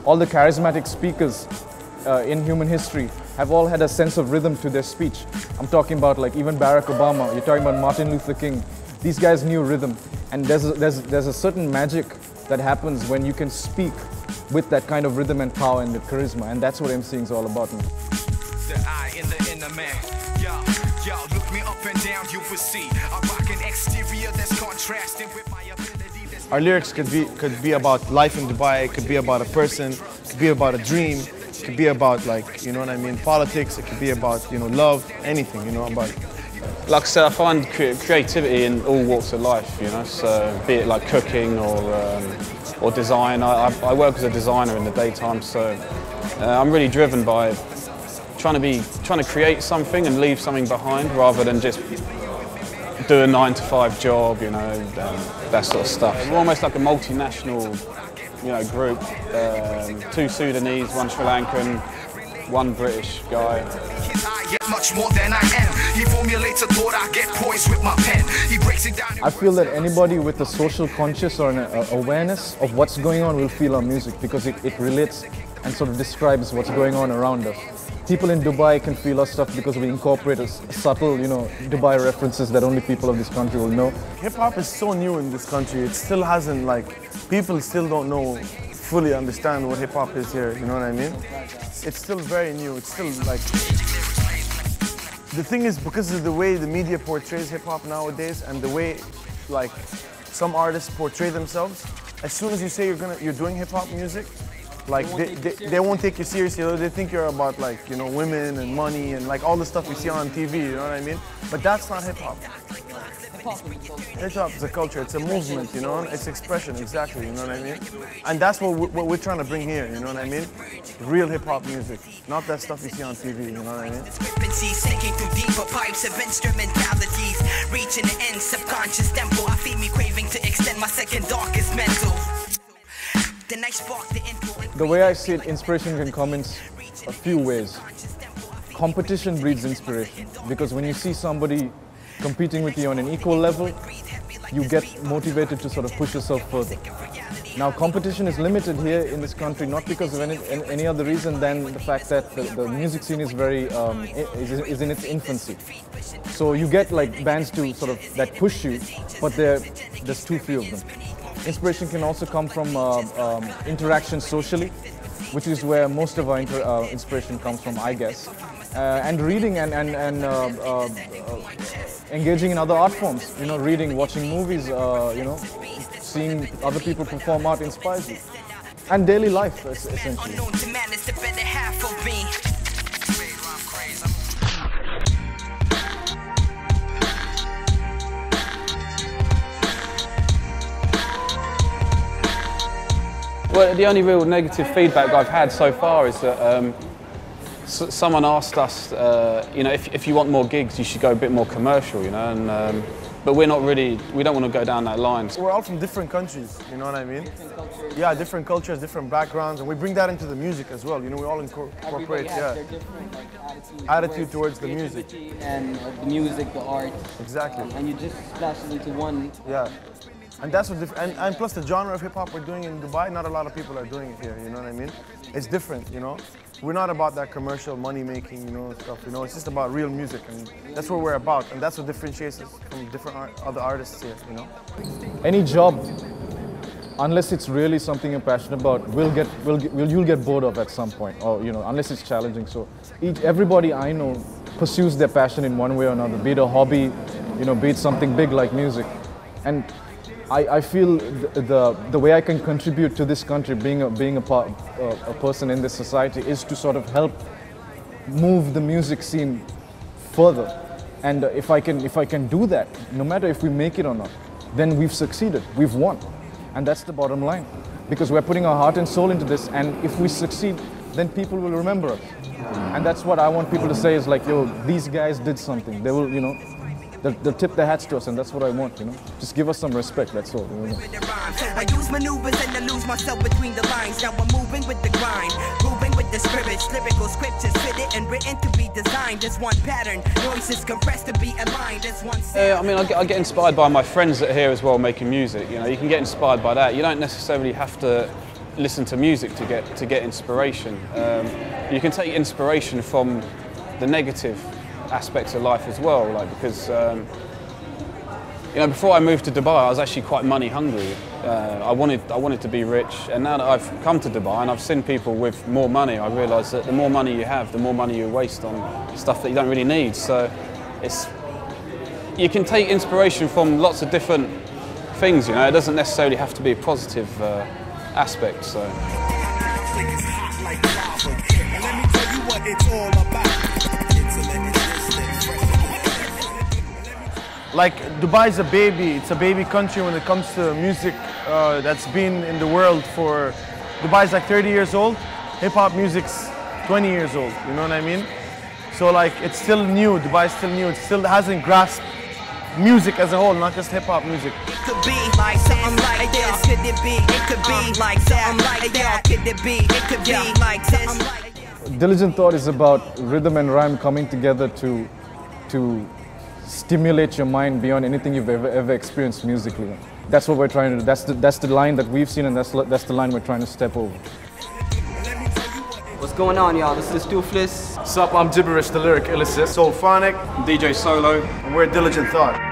all the charismatic speakers in human history have all had a sense of rhythm to their speech. I'm talking about like even Barack Obama, you're talking about Martin Luther King. These guys knew rhythm, and there's a certain magic that happens when you can speak with that kind of rhythm and power and the charisma, and that's what MCing is all about. The eye in the inner man. Yo, look me up and down, you will see. I rock an exterior that's contrasting with my ability. Our lyrics could be about life in Dubai, it could be about a person, it could be about a dream, it could be about, like, you know what I mean, politics, it could be about, you know, love, anything, you know, about. Like I said, I find creativity in all walks of life, you know, so be it like cooking or design. I work as a designer in the daytime, so I'm really driven by trying to create something and leave something behind rather than just do a 9-to-5 job, you know, that sort of stuff. We're almost like a multinational, you know, group. 2 Sudanese, 1 Sri Lankan, 1 British guy. Much more than I am. He formulates a thought, I get poised with my pen. He breaks it down. I feel that anybody with a social conscious or an awareness of what's going on will feel our music, because it relates and sort of describes what's going on around us. People in Dubai can feel our stuff because we incorporate subtle, you know, Dubai references that only people of this country will know. Hip-hop is so new in this country, it still hasn't, like, people still don't know, fully understand what hip-hop is here, you know what I mean? It's still very new, it's still like... The thing is, because of the way the media portrays hip-hop nowadays and the way, like, some artists portray themselves, as soon as you say you're doing hip-hop music, like, they won't take you seriously. They think you're about, like, you know, women and money and, like, all the stuff we see on TV, you know what I mean? But that's not hip-hop. Hip-hop is a culture, it's a movement, you know, it's expression, exactly, you know what I mean? And that's what we're trying to bring here, you know what I mean? Real hip-hop music, not that stuff you see on TV, you know what I mean? Sinking through deeper pipes of instrumentalities, reaching the end, subconscious tempo. I feed me craving to extend my second darkest mental. Then I spark the influence. The way I see it, inspiration can come in a few ways. Competition breeds inspiration, because when you see somebody competing with you on an equal level, you get motivated to sort of push yourself further. Now, competition is limited here in this country, not because of any other reason than the fact that the music scene is is in its infancy. So you get like bands to sort of that push you, but there's too few of them. Inspiration can also come from interaction socially, which is where most of our inspiration comes from, I guess. And reading and engaging in other art forms. You know, reading, watching movies, you know, seeing other people perform art inspires you. And daily life, essentially. Well, the only real negative feedback I've had so far is that someone asked us, you know, if you want more gigs, you should go a bit more commercial, you know, and but we don't want to go down that line. We're all from different countries, you know what I mean? Different cultures. Yeah, different cultures, different backgrounds, and we bring that into the music as well, you know, we all incorporate, yeah. Their different, like, attitude towards the music. And the music, the art. Exactly. And you just splash it into one. Yeah. And that's what, and plus the genre of hip-hop we're doing in Dubai, not a lot of people are doing it here, you know what I mean? It's different, you know? We're not about that commercial money-making, you know, stuff, you know? It's just about real music, and that's what we're about, and that's what differentiates us from different other artists here, you know? Any job, unless it's really something you're passionate about, you'll get bored of at some point, or, you know, unless it's challenging. So everybody I know pursues their passion in one way or another, be it a hobby, you know, be it something big like music. And I feel the way I can contribute to this country, being a person in this society, is to sort of help move the music scene further. And if I can do that, no matter if we make it or not, then we've succeeded, we've won. And that's the bottom line. Because we're putting our heart and soul into this, and if we succeed, then people will remember us. And that's what I want people to say, is like, yo, these guys did something. They will, you know, they'll tip their hats to us, and that's what I want, you know. Just give us some respect, that's all. You know? I use maneuvers and I lose myself between the lines. Now I'm moving with the grind, moving with the spirits. Lyrical scriptures fitted and written to be designed as one pattern. Noises compressed to be aligned as one sound. I mean, I get inspired by my friends that are here as well making music. You know, you can get inspired by that. You don't necessarily have to listen to music to get inspiration. You can take inspiration from the negative aspects of life as well, like because you know, before I moved to Dubai, I was actually quite money hungry. I wanted to be rich, and now that I've come to Dubai and I've seen people with more money, I realise that the more money you have, the more money you waste on stuff that you don't really need. So you can take inspiration from lots of different things. You know, it doesn't necessarily have to be a positive aspect. So. Like, Dubai is a baby. It's a baby country when it comes to music that's been in the world for... Dubai is like 30 years old. Hip-hop music's 20 years old, you know what I mean? So like, it's still new. Dubai is still new. It still hasn't grasped music as a whole, not just hip-hop music. It could be like something like this. Could it be? It could be like something like that. Could it be? It could be like this. Diligent Thought is about rhythm and rhyme coming together to stimulate your mind beyond anything you've ever experienced musically. That's what we're trying to do. That's the line that we've seen, and that's the line we're trying to step over. What's going on, y'all? This is Doofless. Sup, I'm Gibberish, the lyric illicist. So Phonic, DJ Solo. and we're Diligent Thought.